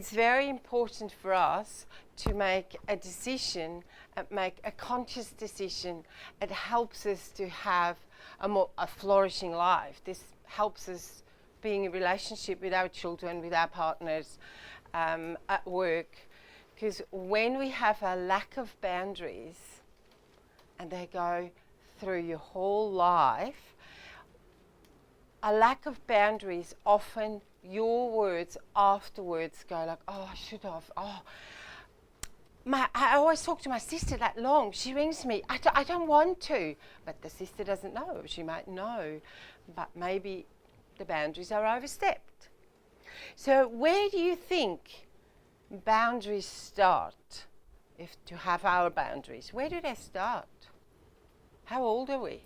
it's very important for us to make a decision, make a conscious decision. It helps us to have a flourishing life. This helps us being in relationship with our children, with our partners, at work. Because when we have a lack of boundaries, and they go through your whole life, a lack of boundaries, often your words afterwards go like, oh, I should have, oh. I always talk to my sister that long. She rings me, I don't want to. But the sister doesn't know. She might know, but maybe the boundaries are overstepped. So where do you think boundaries start? If to have our boundaries, where do they start? How old are we?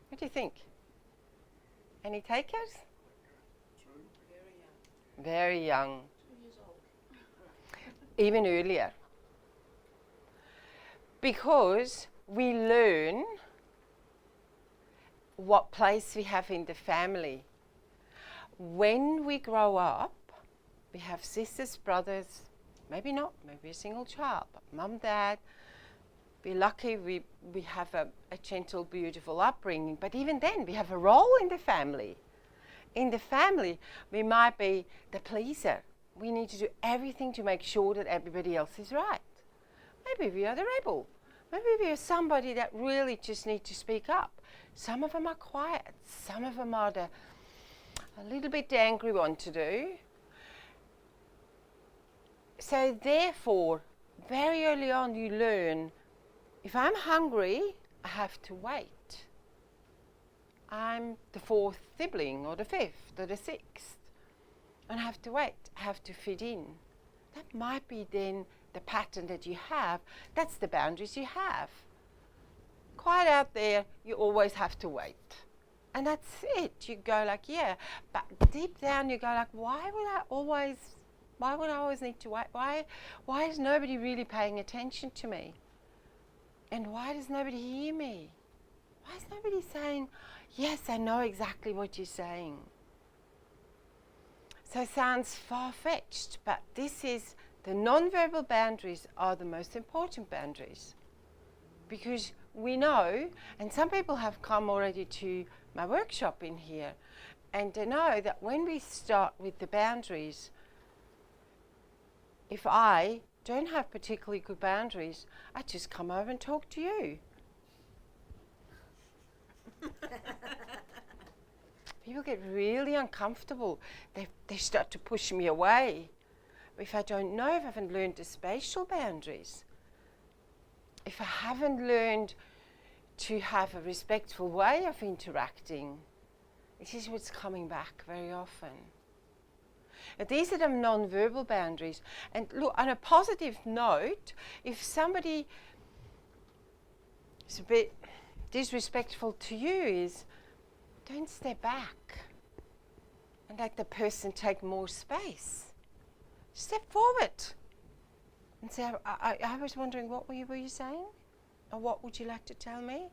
What do you think? Any takers? Very young. 2 years old. Even earlier. Because we learn what place we have in the family. When we grow up, we have sisters, brothers, maybe not, maybe a single child, but mum, dad. We're lucky we have a gentle, beautiful upbringing, but even then we have a role in the family. In the family, we might be the pleaser. We need to do everything to make sure that everybody else is right. Maybe we are the rebel. Maybe we are somebody that really just need to speak up. Some of them are quiet. Some of them are a little bit the angry one to do. So therefore, very early on you learn, if I'm hungry, I have to wait. I'm the fourth sibling, or the fifth, or the sixth. And I have to wait, I have to fit in. That might be then the pattern that you have. That's the boundaries you have. Quite out there, you always have to wait. And that's it. You go like, yeah. But deep down you go like, why would I always need to wait? Why is nobody really paying attention to me? And why does nobody hear me? Why is nobody saying, yes, I know exactly what you're saying? So it sounds far-fetched, but this is, the non-verbal boundaries are the most important boundaries. Because we know, and some people have come already to my workshop in here, and they know that when we start with the boundaries, if I don't have particularly good boundaries, I just come over and talk to you. People get really uncomfortable. They start to push me away. If I don't know, if I haven't learned the spatial boundaries, if I haven't learned to have a respectful way of interacting, it is what's coming back very often. And these are the non-verbal boundaries. And look, on a positive note, if somebody is a bit disrespectful to you, is don't step back and let the person take more space. Step forward and say, I was wondering, what were you saying? Or what would you like to tell me?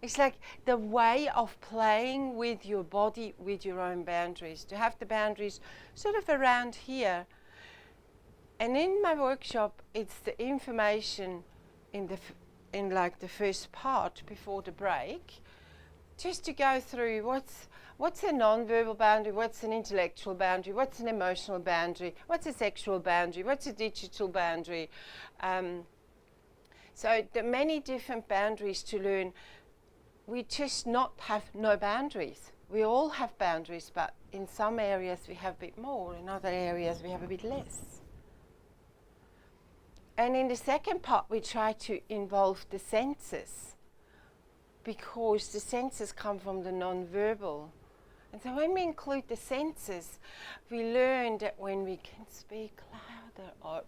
It's like the way of playing with your body, with your own boundaries, to have the boundaries sort of around here. And in my workshop, it's the information in like the first part before the break, just to go through what's a non-verbal boundary, what's an intellectual boundary, what's an emotional boundary, what's a sexual boundary, what's a digital boundary. So there are many different boundaries to learn. We just not have no boundaries. We all have boundaries, but in some areas we have a bit more, in other areas we have a bit less. And in the second part we try to involve the senses, because the senses come from the non-verbal. And so when we include the senses, we learn that when we can speak louder, or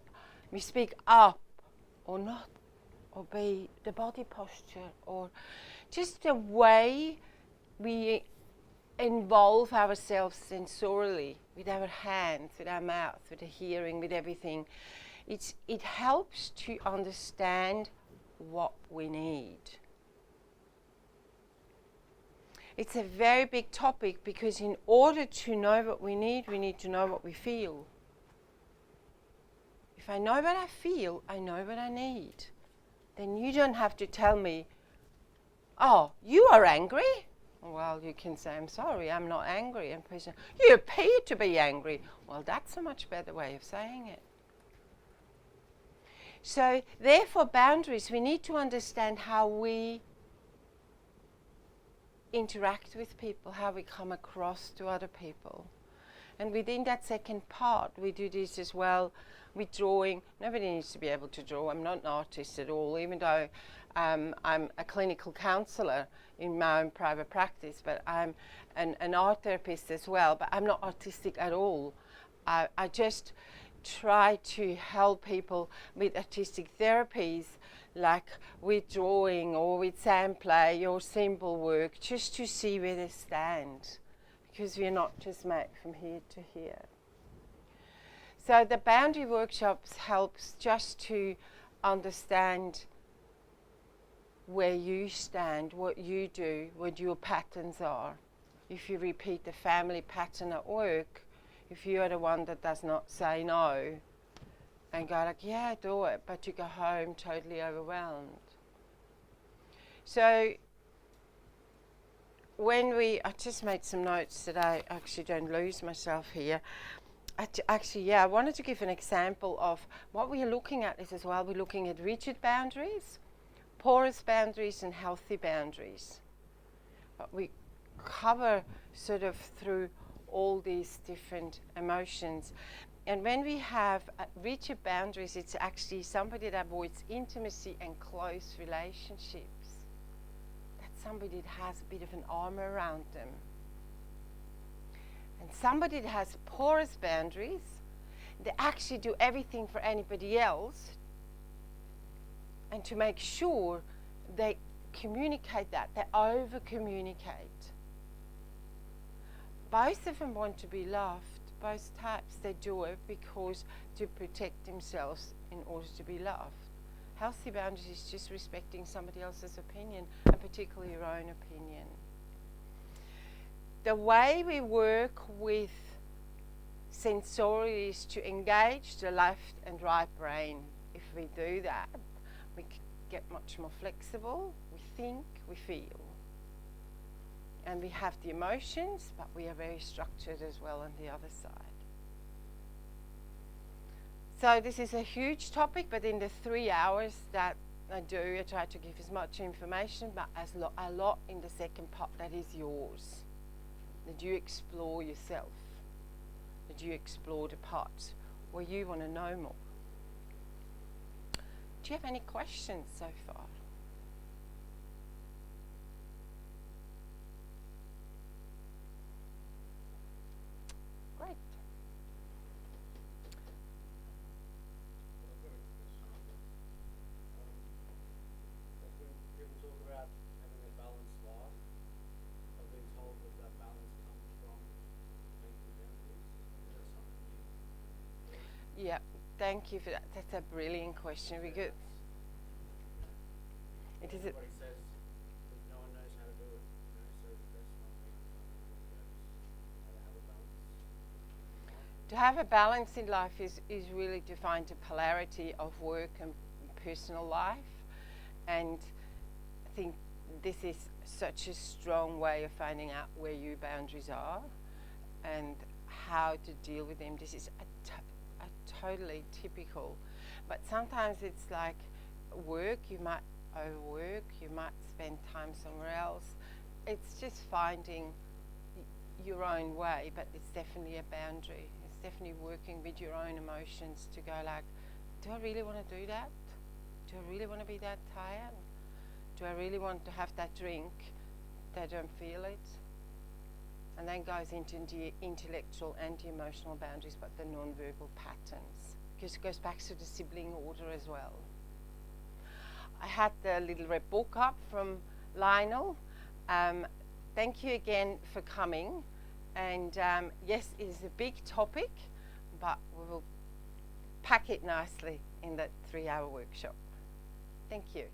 we speak up or not, or be the body posture, or just the way we involve ourselves sensorially, with our hands, with our mouth, with the hearing, with everything, it helps to understand what we need. It's a very big topic, because in order to know what we need to know what we feel. If I know what I feel, I know what I need. Then you don't have to tell me, oh, you are angry? Well, you can say, I'm sorry, I'm not angry. And person, you appear to be angry. Well, that's a much better way of saying it. So, therefore, boundaries, we need to understand how we interact with people, how we come across to other people. And within that second part, we do this as well with drawing. Nobody needs to be able to draw. I'm not an artist at all, even though I'm a clinical counsellor in my own private practice, but I'm an art therapist as well, but I'm not artistic at all. I just try to help people with artistic therapies, like with drawing or with sand play or symbol work, just to see where they stand, because we're not just made from here to here. So the boundary workshops helps just to understand where you stand, what you do, what your patterns are. If you repeat the family pattern at work, if you are the one that does not say no and go like, yeah, do it, but you go home totally overwhelmed. So I just made some notes that I actually don't lose myself here. I wanted to give an example of what we are looking at this as well. We're looking at rigid boundaries, porous boundaries, and healthy boundaries. But we cover sort of through all these different emotions. And when we have rigid boundaries, it's actually somebody that avoids intimacy and close relationships. That's somebody that has a bit of an armor around them. And somebody that has porous boundaries, they actually do everything for anybody else, and to make sure they communicate that, they over-communicate. Both of them want to be loved, both types. They do it because to protect themselves in order to be loved. Healthy boundaries is just respecting somebody else's opinion, and particularly your own opinion. The way we work with sensori is to engage the left and right brain. If we do that, we get much more flexible, we think, we feel. And we have the emotions, but we are very structured as well on the other side. So this is a huge topic, but in the 3 hours that I do, I try to give as much information, but a lot in the second part that is yours. That you explore yourself. That you explore the parts where you want to know more. Do you have any questions so far? Great. People talk about having a balanced life. I've been told that balance comes from making boundaries. Is that something you... Yeah, thank you for that. That's a brilliant question. We good. It is. Everybody says that no one knows how to do it. So that's one thing I'm trying to work out is how to have a balance. To have a balance in life is really to find the polarity of work and personal life. And I think this is such a strong way of finding out where your boundaries are and how to deal with them. This is a totally typical. But sometimes it's like work, you might overwork, you might spend time somewhere else. It's just finding your own way, but it's definitely a boundary. It's definitely working with your own emotions to go like, do I really want to do that? Do I really want to be that tired? Do I really want to have that drink? I don't feel it. And then goes into the intellectual and the emotional boundaries, but the non-verbal patterns. Because it goes back to the sibling order as well. I had the little red book up from Lionel. Thank you again for coming. And yes, it is a big topic, but we will pack it nicely in that 3-hour workshop. Thank you.